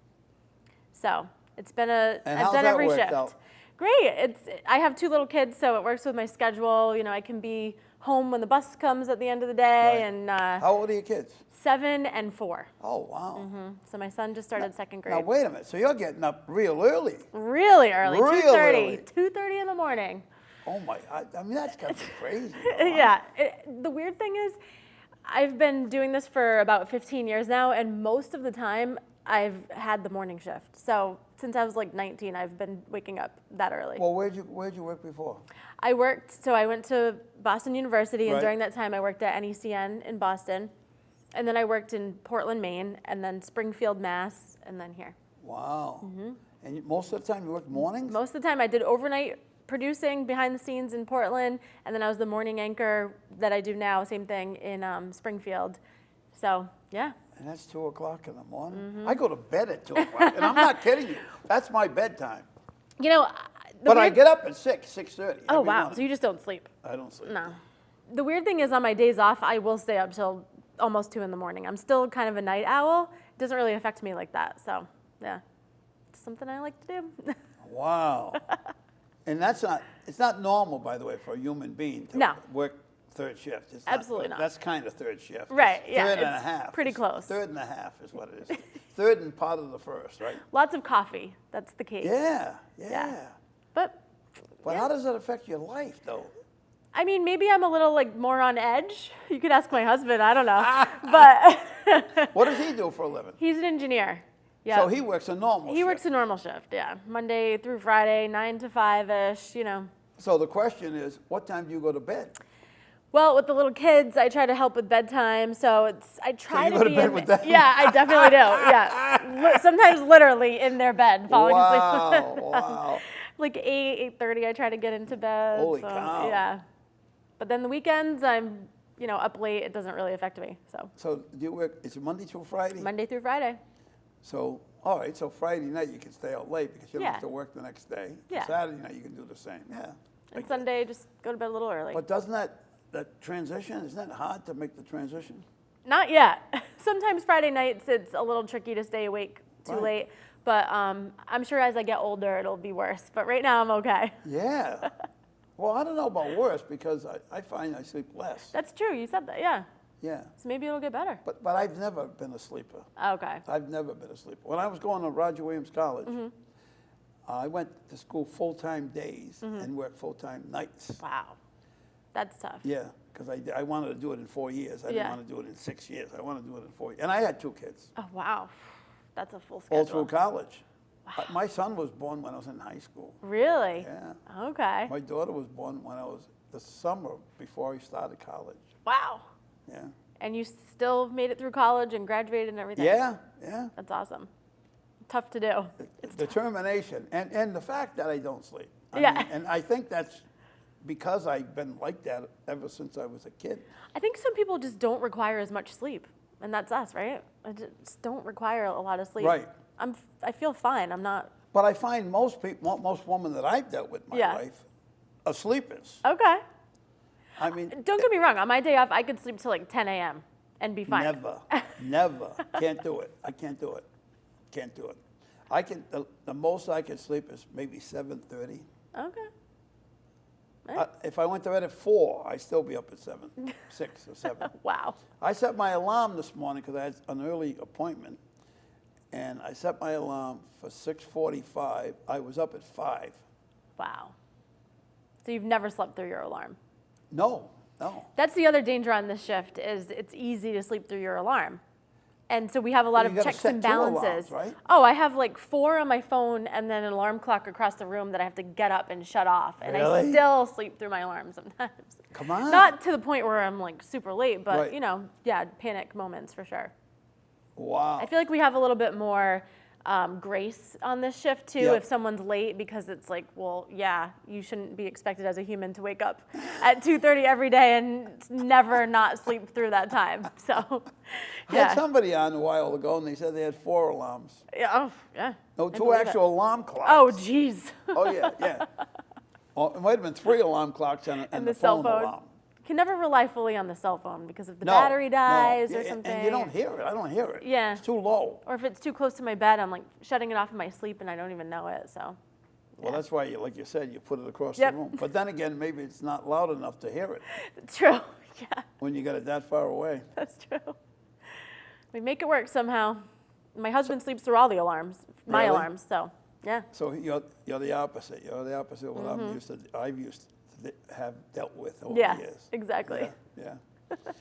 So it's been And I've how's done that every worked shift. out? Great. I have 2 little kids, so it works with my schedule. You know, I can be home when the bus comes at the end of the day, Right. and How old are your kids? 7 and 4. Oh, wow. So my son just started second Now, grade. wait a minute. So you're getting up real early. Really early, Real 2:30, early. 2:30 in the morning. Oh, my. I mean, that's got to be crazy. Yeah. The weird thing is, I've been doing this for about 15 years now, and most of the time, I've had the morning shift. So since I was like 19, I've been waking up that early. Well, where'd you work before? I went to Boston University, and Right. during that time, I worked at NECN in Boston. And then I worked in Portland, Maine, and then Springfield, Mass, and then here. Wow. And most of the time you work mornings? Most of the time I did overnight producing behind the scenes in Portland, and then I was the morning anchor that I do now, same thing, in Springfield. So, yeah. And that's 2 o'clock in the morning? I go to bed at 2 o'clock, and I'm not kidding you. That's my bedtime. You know, But I get up at 6:30. Oh, wow. So you just don't sleep? I don't sleep. No. The weird thing is on my days off, I will stay up till almost 2 in the morning. I'm still kind of a night owl. It doesn't really affect me like that. So, yeah, it's something I like to do. Wow. And it's not normal, by the way, for a human being to No. work third shift. It's Absolutely not. That's kind of third shift. Right, It's yeah, Third and a it's half. pretty It's close. Third and a half is what it is. Third and part of the first, right? Lots of coffee. That's the key. Yeah. But But how does that affect your life, though? I mean, maybe I'm a little like more on edge. You could ask my husband. I don't know. But What does he do for a living? he's an engineer. Yeah. So he works a normal shift. He works a normal shift. Yeah, Monday through Friday, 9 to 5-ish. You know. So the question is, what time do you go to bed? Well, with the little kids, I try to help with bedtime. So I try you to go to be bed in. with them? Yeah, I definitely do. Yeah, sometimes literally in their bed, falling asleep. Wow. Like 8:30, I try to get into bed. Holy so, cow. Yeah. But then the weekends, I'm, up late. It doesn't really affect me. So do you work, it's Monday through Friday? Monday through Friday. So, all right, so Friday night you can stay out late because you don't Yeah. have to work the next day. Yeah. Saturday night you can do the same, yeah. And Sunday, just go to bed a little early. But doesn't that transition, isn't that hard to make the transition? Not yet. Sometimes Friday nights, it's a little tricky to stay awake too Right. late. But I'm sure as I get older, it'll be worse. But right now, I'm okay. Yeah. Well, I don't know about worse because I find I sleep less. That's true. You said that, yeah. Yeah. So maybe it'll get better. But I've never been a sleeper. Okay. I've never been a sleeper. When I was going to Roger Williams College, Mm-hmm. I went to school full-time days and worked full-time nights. Wow. That's tough. Yeah, because I wanted to do it in 4 years. I didn't Yeah. want to do it in 6 years. I wanted to do it in 4 years. And I had 2 kids, Oh, wow. That's a full schedule. all through college. My son was born when I was in high school. Really? Yeah. Okay. My daughter was born when I was the summer before I started college. Wow. Yeah. And you still made it through college and graduated and everything? Yeah. That's awesome. Tough to do. Determination and the fact that I don't sleep. I Yeah. mean, and I think that's because I've been like that ever since I was a kid. I think some people just don't require as much sleep, and that's us, right? I just don't require a lot of sleep. Right. I feel fine. I'm not. But I find most people, most women that I've dealt with in my Yeah. life are sleepers. Okay. I mean, Don't get me wrong. On my day off, I could sleep till like 10 a.m. and be fine. never. Can't do it. I can't do it. Can't do it. I can. The most I can sleep is maybe 7:30. Okay. If I went to bed at 4, I'd still be up at 6 or 7. Wow. I set my alarm this morning because I had an early appointment, and I set my alarm for 6:45. I was up at 5. Wow. So you've never slept through your alarm. No. That's the other danger on this shift is it's easy to sleep through your alarm. And so we have a lot You of gotta checks set and 2 alarms, balances. right? Oh, I have like 4 on my phone and then an alarm clock across the room that I have to get up and shut off. And I Really? still sleep through my alarm sometimes. Come on. Not to the point where I'm like super late, but Right. panic moments for sure. Wow. I feel like we have a little bit more grace on this shift too Yep. if someone's late because it's like, well, yeah, you shouldn't be expected as a human to wake up at 2:30 every day and never not sleep through that time. So, I yeah. had somebody on a while ago, and they said they had 4 alarms. Yeah, yeah. No, I 2 believe it. actual alarm clocks. Oh, geez. Oh, yeah. Oh, it might have been 3 alarm clocks and And the the cell phone phone. alarm. Can never rely fully on the cell phone because if the No, battery dies no. or Yeah, something. And you don't hear it. I don't hear it. Yeah. It's too low. Or if it's too close to my bed, I'm like shutting it off in my sleep and I don't even know it. So, Well, that's why, like you said, you put it across Yep. the room. But then again, maybe it's not loud enough to hear it true. Yeah, when you got it that far away. that's true. We make it work somehow. My husband sleeps through all the alarms, my Really? alarms. So, yeah. So you're the opposite. You're the opposite of what I've used to have dealt with over Yeah, the years. exactly. Yeah.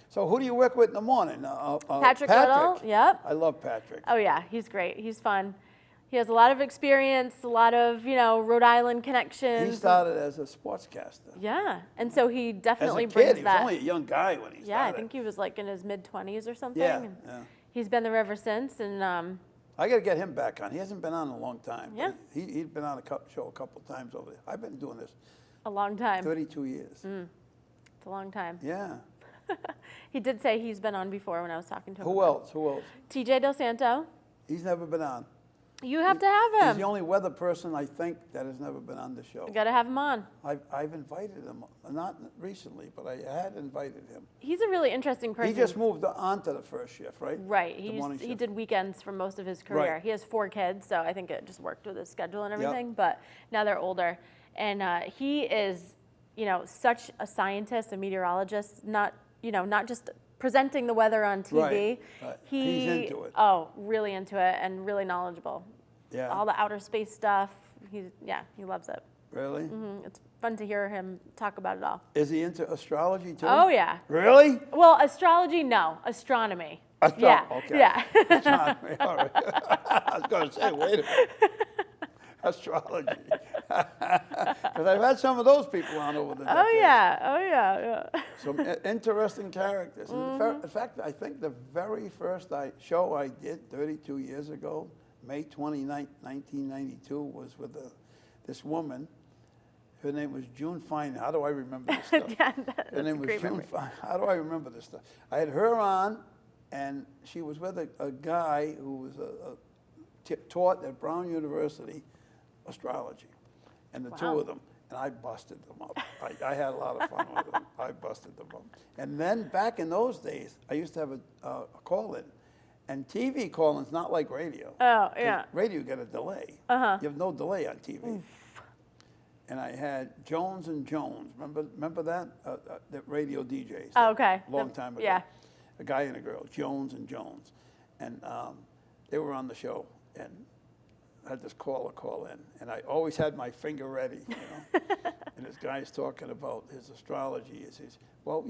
So who do you work with in the morning? Patrick Little, yep. I love Patrick. Oh yeah, he's great. He's fun. He has a lot of experience, a lot of Rhode Island connections. He started as a sportscaster. Yeah, and so he definitely As a brings kid, he was that. only a young guy when he started. Yeah, I think he was like in his mid-20s or something. Yeah, and yeah. He's been there ever since, and I got to get him back on. He hasn't been on in a long time. Yeah. He'd been on a show a couple times over there. I've been doing this a long time. 32 years. It's a long time. Yeah. He did say he's been on before when I was talking to him. Who else? TJ Del Santo. He's never been on. You have to have He's him. the only weather person I think that has never been on the show. You got to have him on. I've invited him, not recently, but I had invited him. He's a really interesting person. He just moved on to the first shift, right? Right. The morning He shift. did weekends for most of his career. Right. He has 4 kids, so I think it just worked with his schedule and Yep. everything. But now they're older, and he is, such a scientist, a meteorologist. Not just presenting the weather on TV. Right. He's into it. Oh, really into it, and really knowledgeable. Yeah. All the outer space stuff. He loves it. Really? It's fun to hear him talk about it all. Is he into astrology too? Oh yeah. Really? Well, astrology, no. Astronomy. Yeah. Okay. Yeah. Astronomy, all right. I was going to say, wait a minute. Astrology. Because I've had some of those people on over the decades. Oh yeah. Some interesting characters. In fact, I think the very first show I did 32 years ago, May 29th, 1992, was with this woman. Her name was June Fine. How do I remember this stuff? Yeah, Her name was June Fine. How do I remember this stuff? I had her on, and she was with a guy who was taught at Brown University astrology, and the two of them. And I busted them up. I had a lot of fun with them. I busted them up. And then back in those days, I used to have a call-in. And TV call-in's not like radio. Oh, yeah. Radio, you get a delay. Uh-huh. You have no delay on TV. And I had Jones and Jones. Remember that? The radio DJs. Oh, okay. Long time ago. Yeah. A guy and a girl, Jones and Jones. And they were on the show. And I had this caller call in. And I always had my finger ready, And this guy's talking about his astrology. He says, well,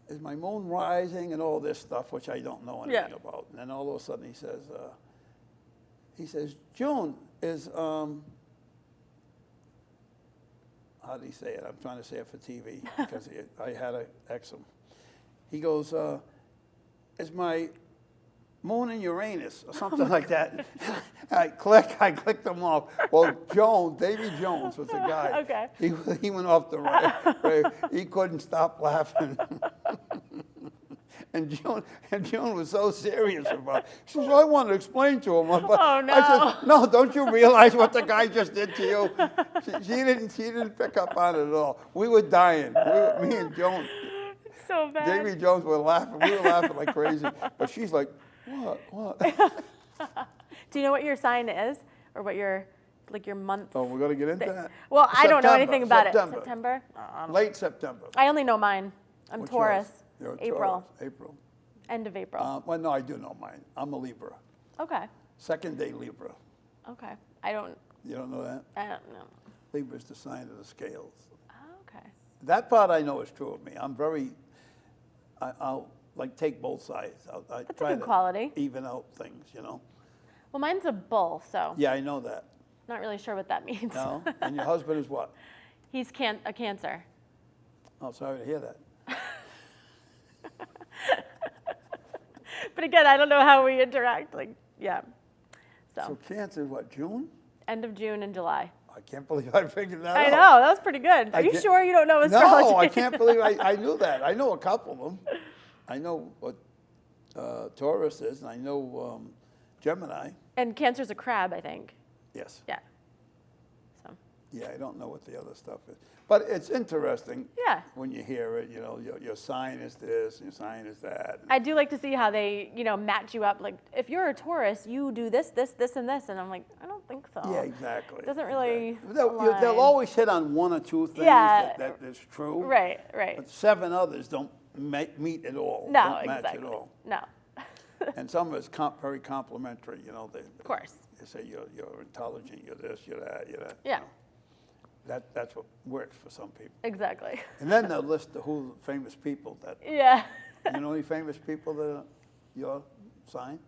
is my moon rising and all this stuff, which I don't know anything about. And then all of a sudden he says, June is, how do he say it? I'm trying to say it for TV because I had an eczema. He goes, is my moon in Uranus or something like that? I clicked them off. Well, Davy Jones was the guy. Okay. He went off the right. He couldn't stop laughing. And June was so serious about it. She says, I want to explain to him. But Oh, no. I said, no, don't you realize what the guy just did to you? She didn't pick up on it at all. We were dying. Me and Joan, So bad. Davy Jones were laughing. We were laughing like crazy. But she's like, what? Do you know what your sign is, or what your month? Oh, we're going to get into that? Well, I don't know September, anything about September. it. September. Late September. I only know mine. I'm What's Taurus. yours? You're a April. Taurus. April. End of April. Well, no, I do know mine. I'm a Libra. Okay. Second day Libra. Okay. I don't know that? know. Libra's the sign of the scales. Oh, okay. That part I know is true of me. I'm I'll take both sides. I That's a try good to quality. even out things, Well, mine's a bull, so Yeah, I know that. not really sure what that means. No? And your husband is what? He's a Cancer. Oh, sorry to hear that. But again, I don't know how we interact. So Cancer is what, June? End of June and July. I can't believe I figured that I out. know, that was pretty good. Are you can't- sure you don't know astrology? No, I can't believe I knew that. I know a couple of them. I know what Taurus is, and I know Gemini. And Cancer's a crab, I think. Yes. Yeah. So. Yeah, I don't know what the other stuff is. But it's interesting Yeah. when you hear it, your sign is this, your sign is that. I do like to see how they, match you up. Like, if you're a Taurus, you do this, this, this, and this. And I'm like, I don't think so. Yeah, exactly. It doesn't really Exactly. They'll align. always hit on one or two things Yeah. that is true. Right. But 7 others don't meet at all. No, don't match exactly. at all. No. And some of it's very complimentary. Of course. They say you're intelligent, you're this, you're that, you're that. Yeah. That's what works for some people. Exactly. And then they'll list the famous people that. Yeah. You know any famous people that are your sign?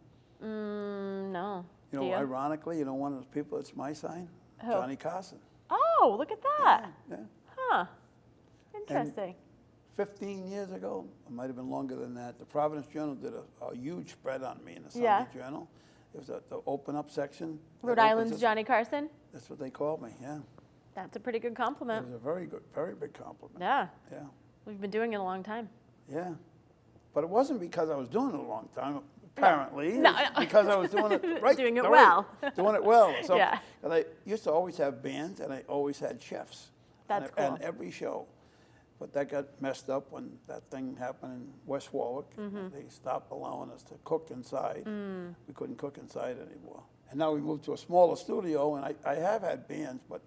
No. You Do know, ironically, one of those people that's my sign? Who? Johnny Carson. Oh, look at that. Yeah. Huh. Interesting. 15 years ago, it might have been longer than that, the Providence Journal did a huge spread on me in the Sunday Yeah. Journal. It was the open up section. Rhode Island's Johnny Carson. That's what they called me, yeah. That's a pretty good It compliment. was a very big compliment. Yeah. Yeah, We've been doing it a long time. yeah. But it wasn't because I was doing it a long time. apparently, No. because I was doing it right. Doing it right, well. Doing it well. So, Yeah. and I used to always have bands, and I always had chefs. That's and, cool. And every show. But that got messed up when that thing happened in West Warwick. Mm-hmm. They stopped allowing us to cook inside. Mm. We couldn't cook inside anymore. And now we moved to a smaller studio, and I have had bands, but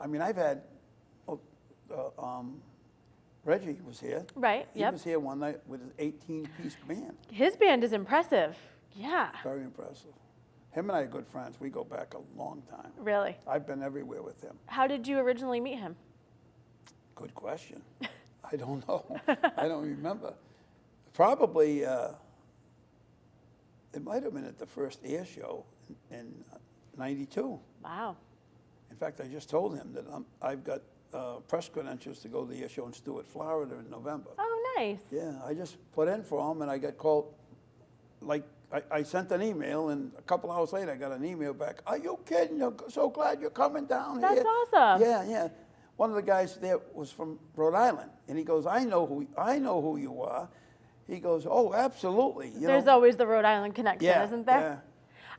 I mean, I've had, Reggie was here. Right, He yep. was here one night with an 18-piece band. His band is impressive. Yeah. Very impressive. Him and I are good friends. We go back a long time. Really? I've been everywhere with him. How did you originally meet him? Good question. I don't know. I don't remember. Probably, it might have been at the first air show in '92. Wow. In fact, I just told him that I've got press credentials to go to the air show in Stuart, Florida in November. Oh, nice. Yeah, I just put in for him, and I got called, like, I sent an email, and a couple hours later, I got an email back. Are you kidding? I'm so glad you're coming down here. That's awesome. Yeah, yeah. One of the guys there was from Rhode Island, and he goes, I know who you are. He goes, oh, absolutely. There's always the Rhode Island connection, Yeah, isn't there? yeah.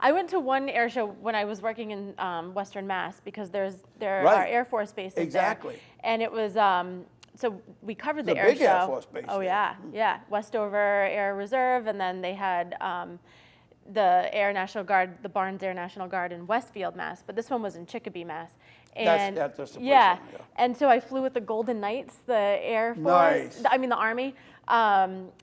I went to one air show when I was working in Western Mass because there Right. are Air Force bases Exactly. there. And it was, so we covered the It's a air big show. Air Force base Oh, there. yeah, yeah. Westover Air Reserve, and then they had the Air National Guard, the Barnes Air National Guard in Westfield, Mass. But this one was in Chicopee, Mass. And That's the place yeah. I'm- yeah. And so I flew with the Golden Knights, the Air Force, Nice. I mean the Army.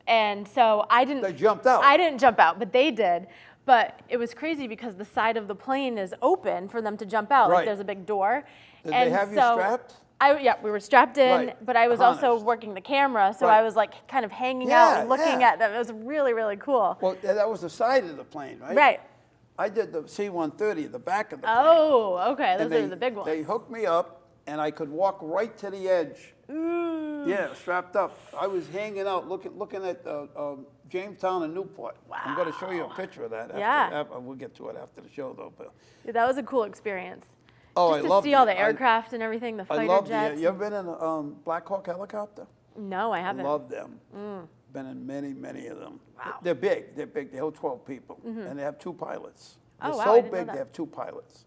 And so I didn't. They jumped out. I didn't jump out, but they did. But it was crazy because the side of the plane is open for them to jump out. Right. Like there's a big door. Did and they have you so strapped? Yeah, we were strapped in, Right. but I was also Harnessed. working the camera, so Right. I was like kind of hanging Yeah, out and looking yeah. at them. It was really, really cool. Well, that was the side of the plane, right? Right. I did the C-130, the back of the plane. Oh, okay. And Those are the big ones. They hooked me up, and I could walk right to the edge. Ooh. Yeah, strapped up. I was hanging out, looking at Jamestown and Newport. I'm going to show you a picture of that. Yeah. We'll get to it after the show, though. But Yeah, that was a cool experience. oh, Just I to love see all the aircraft and everything, the I fighter love jets. You ever been in a Black Hawk helicopter? No, I I haven't. love them. Been in many, many of them. Wow. They're big. They're big. They hold 12 people, and they have 2 pilots. Oh, They're wow, so I didn't know big that. they have 2 pilots,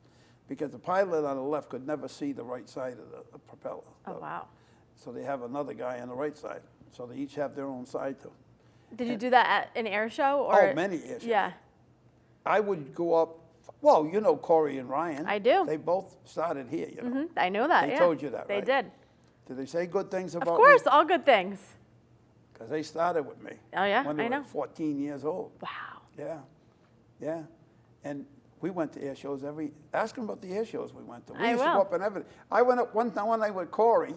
because the pilot on the left could never see the right side of the propeller. Oh, wow. So they have another guy on the right side. So they each have their own side to. Did you do that at an air show? Or? Oh, many air shows. Yeah. I would go up. Well, you know Corey and Ryan. I do. They both started here. You know. I know that. They yeah. told you that, They right? did. Did they say good things Of about course, me? all good things. Because they started with me. Oh, yeah? When they I were know. 14 years old. Wow. Yeah, yeah. And we went to air shows ask them about the air shows we went to. We I used to will. go up and everything. I went up one night with Corey.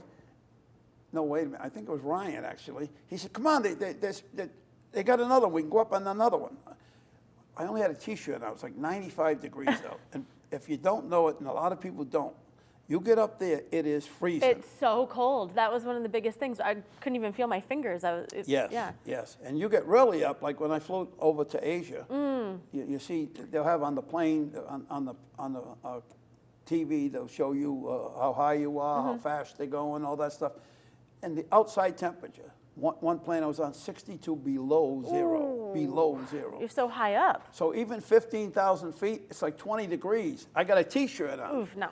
No, wait a minute. I think it was Ryan, actually. He said, come on, they got another one. We can go up on another one. I only had a T-shirt and I was like 95 degrees out. And if you don't know it, and a lot of people don't, you get up there, it is freezing. It's so cold. That was one of the biggest things. I couldn't even feel my fingers. Yes, Yeah. yes. And you get really up, like when I flew over to Asia, you see, they'll have on the plane, on the TV, they'll show you how high you are, how fast they're going, all that stuff. And the outside temperature, one plane I was on 62 below zero, below zero. You're so high up. So even 15,000 feet, it's like 20 degrees. I got a T-shirt on. Oof, no.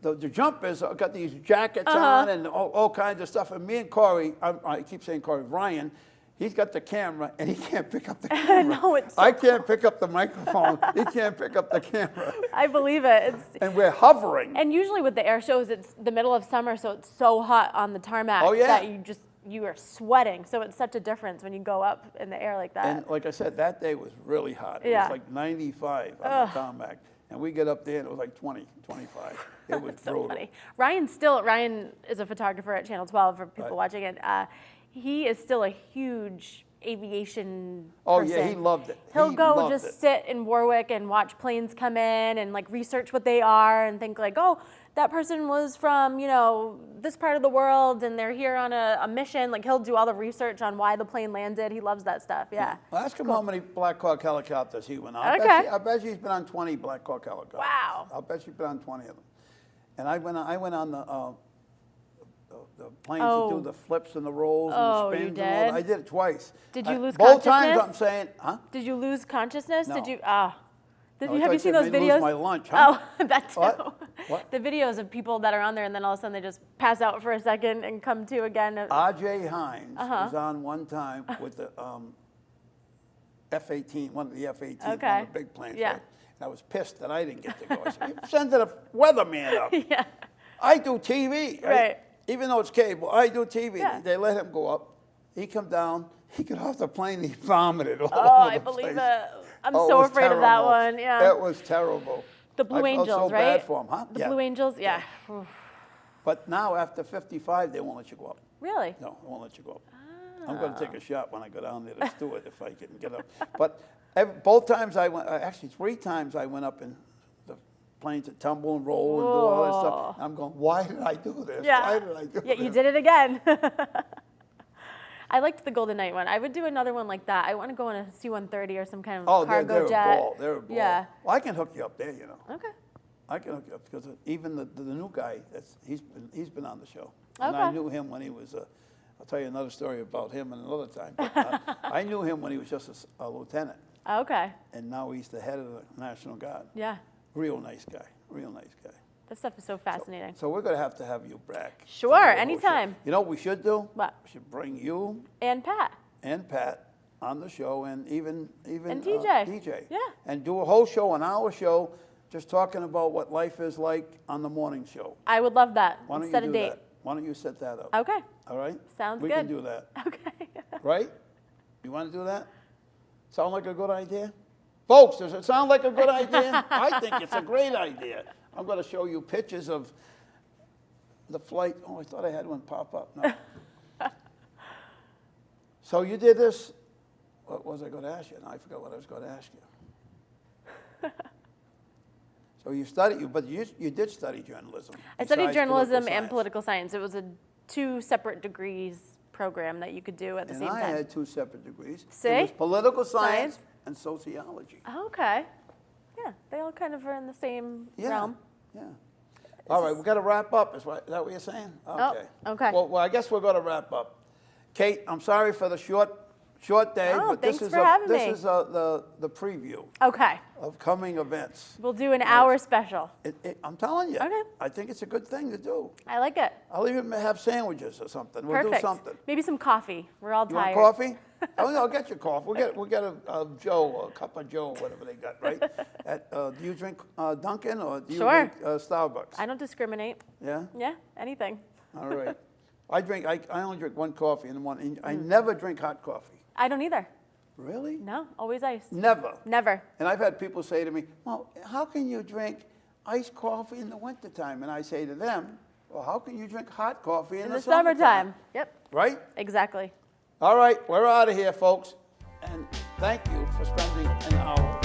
The jumpers got these jackets on and all kinds of stuff. And me and Corey, I keep saying Corey, Ryan, he's got the camera and he can't pick up the camera. No, it's so I can't pick up the microphone. He can't pick up the camera. I believe it. And we're hovering. And usually with the air shows, it's the middle of summer, so it's so hot on the tarmac Oh, yeah. that you are sweating. So it's such a difference when you go up in the air like that. And like I said, that day was really hot. It Yeah. was like 95 on the tarmac. And we get up there and it was like 20, 25. It was It's so brutal. funny. Ryan is a photographer at Channel 12 for people watching it. He is still a huge aviation Oh, person. yeah, he loved it. He'll He go loved just it. sit in Warwick and watch planes come in and like research what they are and think like, oh, that person was from, this part of the world and they're here on a mission. Like he'll do all the research on why the plane landed. He loves that stuff. Yeah. Well, ask him how many Black Hawk helicopters he went on. Okay. I bet you he's been on 20 Black Hawk helicopters. Wow. I'll bet you've been on 20 of them. And I went on the the planes that do the flips and the rolls Oh, and the you spins and all that. did? I did it twice. Did you lose both times consciousness? I'm saying, huh? Did you lose consciousness? No. Did you? No, I Have thought you seen you those made me videos? lose my lunch, huh? Oh, that too. What? The videos of people that are on there and then all of a sudden they just pass out for a second and come to again. R.J. Hines Uh-huh. was on one time with the F-18, one of the F-18, one Okay. of the big planes. Yeah. Right? And I was pissed that I didn't get to go. I said, send the weatherman up. Yeah. I do TV, Right. Even though it's cable, I do TV. Yeah. They let him go up. He come down. He got off the plane. He vomited all Oh, over I the believe place. it. I'm Oh, it so was afraid of that terrible. one. Yeah. It was terrible. The Blue I Angels, felt so right? bad for him, huh? The Yeah. Blue Angels, yeah. But now after 55, they won't let you go up. Really? No, they won't let you go up. I'm going to take a shot when I go down there to Stewart if I can get up. But both times I went, actually 3 times I went up in the planes that tumble and roll and do all that stuff. I'm going, why did I do this? Yeah. Why did I do Yeah, this? you did it again. I liked the Golden Knight one. I would do another one like that. I want to go on a C-130 or some kind of Oh, cargo they're jet. a ball. They're a ball. Yeah. Well, I can hook you up there, you know. Okay. I can hook you up because even the new guy, he's been on the show. And I Okay. knew him when he was I'll tell you another story about him another time. But, I knew him when he was just a lieutenant, Okay. and now he's the head of the National Guard. Yeah. Real nice guy. Real nice guy. That stuff is so fascinating. So we're going to have you back. to Sure, do a whole show. anytime. You know what we should do? What? We should bring you And Pat. and Pat on the show, and even And TJ. DJ. Yeah. And do a whole show, an hour show, just talking about what life is like on the morning show. I would love that. Why don't Set you a do date. that? Why don't you set that up? Okay. All right? Sounds we good. can do that. Okay. Right? You want to do that? Sound like a good idea? Folks, does it sound like a good idea? I think it's a great idea. I'm going to show you pictures of the flight. Oh, I thought I had one pop up. No. So you did this. What was I going to ask you? No, I forgot what I was going to ask you. So you studied, but you did study journalism. I studied besides journalism and science. political science. It was a 2 separate degrees program that you could do at the And same I time. had 2 separate degrees. See? It was political science Science. and sociology. Oh, okay. Yeah, they all kind of are in the same Yeah. realm. Yeah. All right, we've got to wrap up. Is that what you're saying? Okay. okay. Well, I guess we're going to wrap up. Kate, I'm sorry for the short day, Oh, but this thanks is for having me. this is the preview Okay. of coming events. We'll do an hour special. I'm telling you. Okay. I think it's a good thing to do. I like it. I'll even have sandwiches or something. We'll Perfect. do something. Maybe some coffee. We're all You want tired. coffee? Oh, no, I'll get you coffee. We'll get a Joe, a cup of Joe, whatever they got, right? Do you drink Dunkin' or do you Sure. drink Starbucks? I don't discriminate. Yeah? Yeah, anything. All right. I only drink one coffee in the morning. I never drink hot coffee. I don't either. Really? No, always iced. Never. Never. And I've had people say to me, well, how can you drink iced coffee in the wintertime? And I say to them, well, how can you drink hot coffee in In the the summertime. Yep, Right? exactly. All right, we're out of here, folks. And thank you for spending an hour